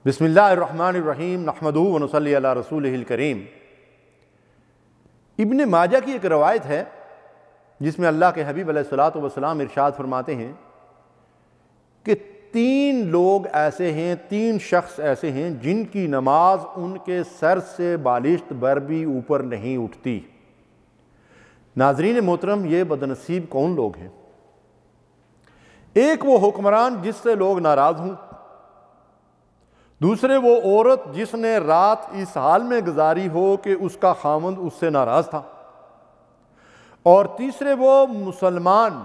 بسم اللہ الرحمن الرحیم نحمدہ ونصلی علی رسولہ الکریم۔ ابن ماجہ کی ایک روایت ہے جس میں اللہ کے حبیب علیہ الصلوۃ والسلام ارشاد فرماتے ہیں کہ تین شخص ایسے ہیں جن کی نماز ان کے سر سے بالشت بر بھی اوپر نہیں اٹھتی۔ ناظرین محترم، یہ بدنصیب کون لوگ ہیں؟ ایک وہ حکمران جس سے لوگ ناراض ہوں، دوسرے وہ عورت جس نے رات اس حال میں گزاری ہو کہ اس کا خاوند اس سے ناراض تھا، اور تیسرے وہ مسلمان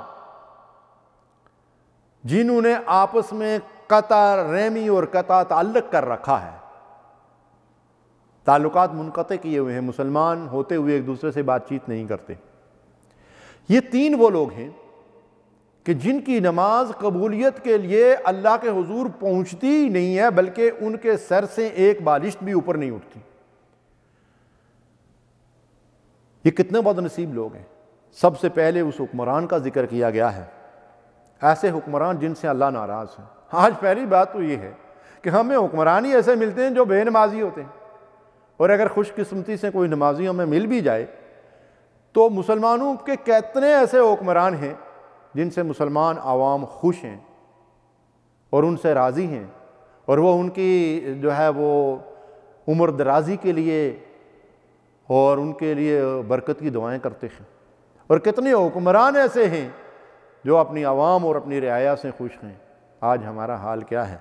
جنہوں نے آپس میں قطع رحمی اور قطع تعلق کر رکھا ہے، تعلقات منقطع کیے ہوئے ہیں، مسلمان ہوتے ہوئے ایک دوسرے سے بات چیت نہیں کرتے۔ یہ تین وہ لوگ ہیں کہ جن کی نماز قبولیت کے لیے اللہ کے حضور پہنچتی ہی نہیں ہے، بلکہ ان کے سر سے ایک بالشت بھی اوپر نہیں اٹھتی۔ یہ کتنے بدنصیب لوگ ہیں؟ سب سے پہلے اس حکمران کا ذکر کیا گیا ہے، ایسے حکمران جن سے اللہ ناراض ہے۔ آج پہلی بات تو یہ ہے کہ ہمیں حکمران ہی ایسے ملتے ہیں جو بے نمازی ہوتے ہیں، اور اگر خوش قسمتی سے کوئی نمازی ہمیں مل بھی جائے تو مسلمانوں کے کتنے ایسے حکمران ہیں جن سے مسلمان عوام خوش ہیں اور ان سے راضی ہیں، اور وہ ان کی وہ عمر درازی کے لیے اور ان کے لیے برکت کی دعائیں کرتے ہیں، اور کتنے حکمران ایسے ہیں جو اپنی عوام اور اپنی رعایا سے خوش ہیں۔ آج ہمارا حال کیا ہے؟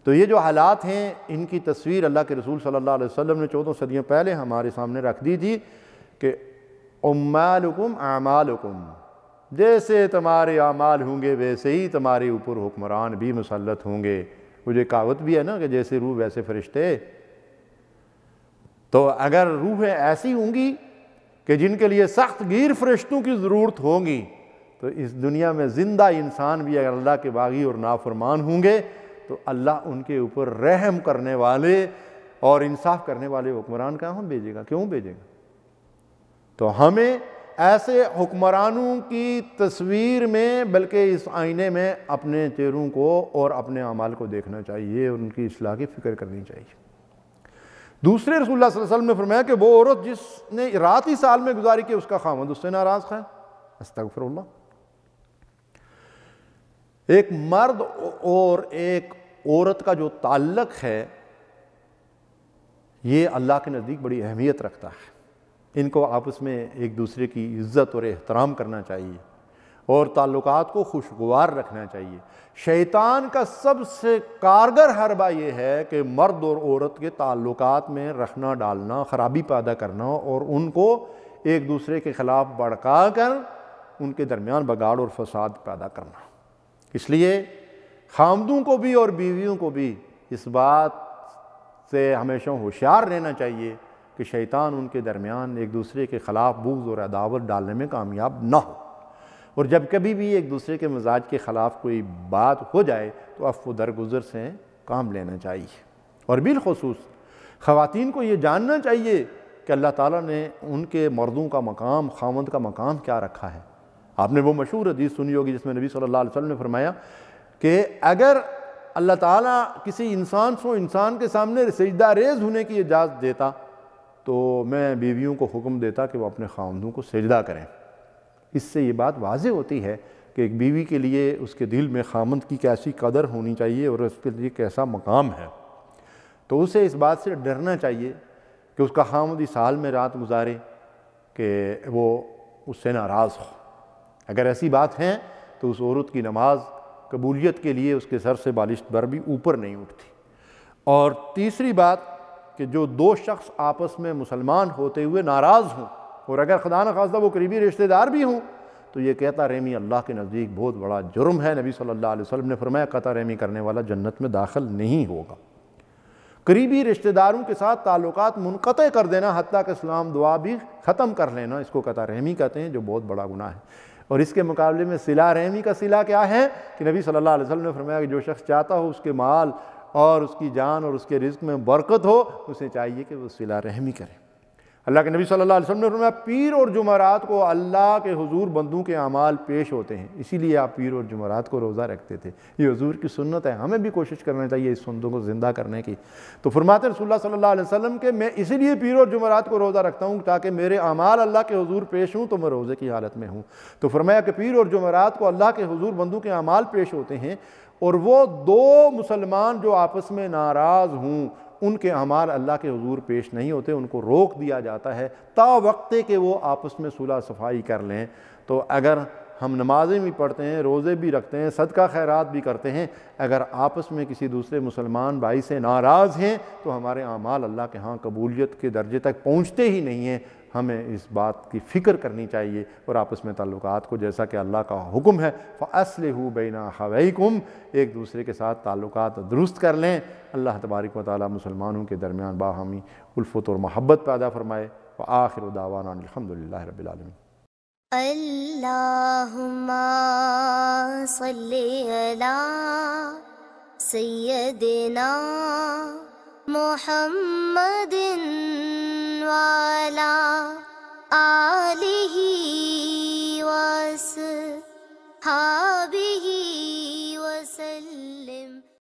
تو یہ جو حالات ہیں ان کی تصویر اللہ کے رسول صلی اللہ علیہ وسلم نے 14 صدیوں پہلے ہمارے سامنے رکھ دی تھی کہ عمالکم اعمالکم، جیسے تمہارے اعمال ہوں گے ویسے ہی تمہارے اوپر حکمران بھی مسلط ہوں گے۔ وہ جو کہاوت بھی ہے نا کہ جیسے روح ویسے فرشتے، تو اگر روحیں ایسی ہوں گی کہ جن کے لیے سخت گیر فرشتوں کی ضرورت ہوگی، تو اس دنیا میں زندہ انسان بھی اگر اللہ کے باغی اور نافرمان ہوں گے تو اللہ ان کے اوپر رحم کرنے والے اور انصاف کرنے والے حکمران کہاں بھیجے گا؟ کیوں بھیجے گا؟ تو ہمیں ایسے حکمرانوں کی تصویر میں بلکہ اس آئینے میں اپنے چہروں کو اور اپنے اعمال کو دیکھنا چاہیے، اور ان کی اصلاح کی فکر کرنی چاہیے۔ دوسرے رسول اللہ صلی اللہ علیہ وسلم نے فرمایا کہ وہ عورت جس نے رات ہی سال میں گزاری کہ اس کا خاوند اس سے ناراض ہے، استغفر اللہ۔ ایک مرد اور ایک عورت کا جو تعلق ہے یہ اللہ کے نزدیک بڑی اہمیت رکھتا ہے۔ ان کو آپس میں ایک دوسرے کی عزت اور احترام کرنا چاہیے، اور تعلقات کو خوشگوار رکھنا چاہیے۔ شیطان کا سب سے کارگر حربہ یہ ہے کہ مرد اور عورت کے تعلقات میں رکھنا ڈالنا، خرابی پیدا کرنا، اور ان کو ایک دوسرے کے خلاف بھڑکا کر ان کے درمیان بگاڑ اور فساد پیدا کرنا۔ اس لیے خامدوں کو بھی اور بیویوں کو بھی اس بات سے ہمیشہ ہوشیار رہنا چاہیے کہ شیطان ان کے درمیان ایک دوسرے کے خلاف بغض اور عداوت ڈالنے میں کامیاب نہ ہو، اور جب کبھی بھی ایک دوسرے کے مزاج کے خلاف کوئی بات ہو جائے تو عفو درگزر سے کام لینا چاہیے۔ اور بالخصوص خواتین کو یہ جاننا چاہیے کہ اللہ تعالیٰ نے ان کے مردوں کا مقام، خاوند کا مقام کیا رکھا ہے۔ آپ نے وہ مشہور حدیث سنی ہوگی جس میں نبی صلی اللہ علیہ وسلم نے فرمایا کہ اگر اللہ تعالیٰ کسی انسان کے سامنے سجدہ ریز ہونے کی اجازت دیتا تو میں بیویوں کو حکم دیتا کہ وہ اپنے خاوندوں کو سجدہ کریں۔ اس سے یہ بات واضح ہوتی ہے کہ ایک بیوی کے لیے اس کے دل میں خاوند کی کیسی قدر ہونی چاہیے اور اس کے لیے کیسا مقام ہے۔ تو اسے اس بات سے ڈرنا چاہیے کہ اس کا خاوند اس حال میں رات گزارے کہ وہ اس سے ناراض ہو۔ اگر ایسی بات ہے تو اس عورت کی نماز قبولیت کے لیے اس کے سر سے بالشت بر بھی اوپر نہیں اٹھتی۔ اور تیسری بات کہ جو دو شخص آپس میں مسلمان ہوتے ہوئے ناراض ہوں، اور اگر خدا نخواستہ وہ قریبی رشتہ دار بھی ہوں، تو یہ قطع رحمی اللہ کے نزدیک بہت بڑا جرم ہے۔ نبی صلی اللہ علیہ وسلم نے فرمایا قطع رحمی کرنے والا جنت میں داخل نہیں ہوگا۔ قریبی رشتہ داروں کے ساتھ تعلقات منقطع کر دینا، حتیٰ کہ سلام دعا بھی ختم کر لینا، اس کو قطع رحمی کہتے ہیں، جو بہت بڑا گناہ ہے۔ اور اس کے مقابلے میں صلہ رحمی کا صلہ کیا ہے کہ نبی صلی اللہ علیہ وسلم نے فرمایا کہ جو شخص چاہتا ہو اس کے مال اور اس کی جان اور اس کے رزق میں برکت ہو، اسے چاہیے کہ وہ صلہ رحمی کرے۔ اللہ کے نبی صلی اللہ علیہ وسلم نے فرمایا پیر اور جمعرات کو اللہ کے حضور بندوں کے اعمال پیش ہوتے ہیں، اسی لیے آپ پیر اور جمعرات کو روزہ رکھتے تھے۔ یہ حضور کی سنت ہے، ہمیں بھی کوشش کرنا چاہیے اس سنتوں کو زندہ کرنے کی۔ تو فرماتے ہیں رسول اللہ صلی اللہ علیہ وسلم کہ میں اسی لیے پیر اور جمعرات کو روزہ رکھتا ہوں تاکہ میرے اعمال اللہ کے حضور پیش ہوں تو میں روزے کی حالت میں ہوں۔ تو فرمایا کہ پیر اور جمعرات کو اللہ کے حضور بندوں کے اعمال پیش ہوتے ہیں، اور وہ دو مسلمان جو آپس میں ناراض ہوں ان کے اعمال اللہ کے حضور پیش نہیں ہوتے، ان کو روک دیا جاتا ہے تا وقتے کہ وہ آپس میں صلح صفائی کر لیں۔ تو اگر ہم نمازیں بھی پڑھتے ہیں، روزے بھی رکھتے ہیں، صدقہ خیرات بھی کرتے ہیں، اگر آپس میں کسی دوسرے مسلمان بھائی سے ناراض ہیں تو ہمارے اعمال اللہ کے ہاں قبولیت کے درجے تک پہنچتے ہی نہیں ہیں۔ ہمیں اس بات کی فکر کرنی چاہیے اور آپس میں تعلقات کو، جیسا کہ اللہ کا حکم ہے فَأَصْلِحُوا بَيْنَ أَخَوَيْكُمْ، ایک دوسرے کے ساتھ تعلقات درست کر لیں۔ اللہ تبارک و تعالیٰ مسلمانوں کے درمیان باہمی الفت اور محبت پیدا فرمائے۔ وآخر دعوانا الحمدللہ رب العالمین۔ اللہم صلی علی سیدنا محمد وعلی آلہ وصحبہ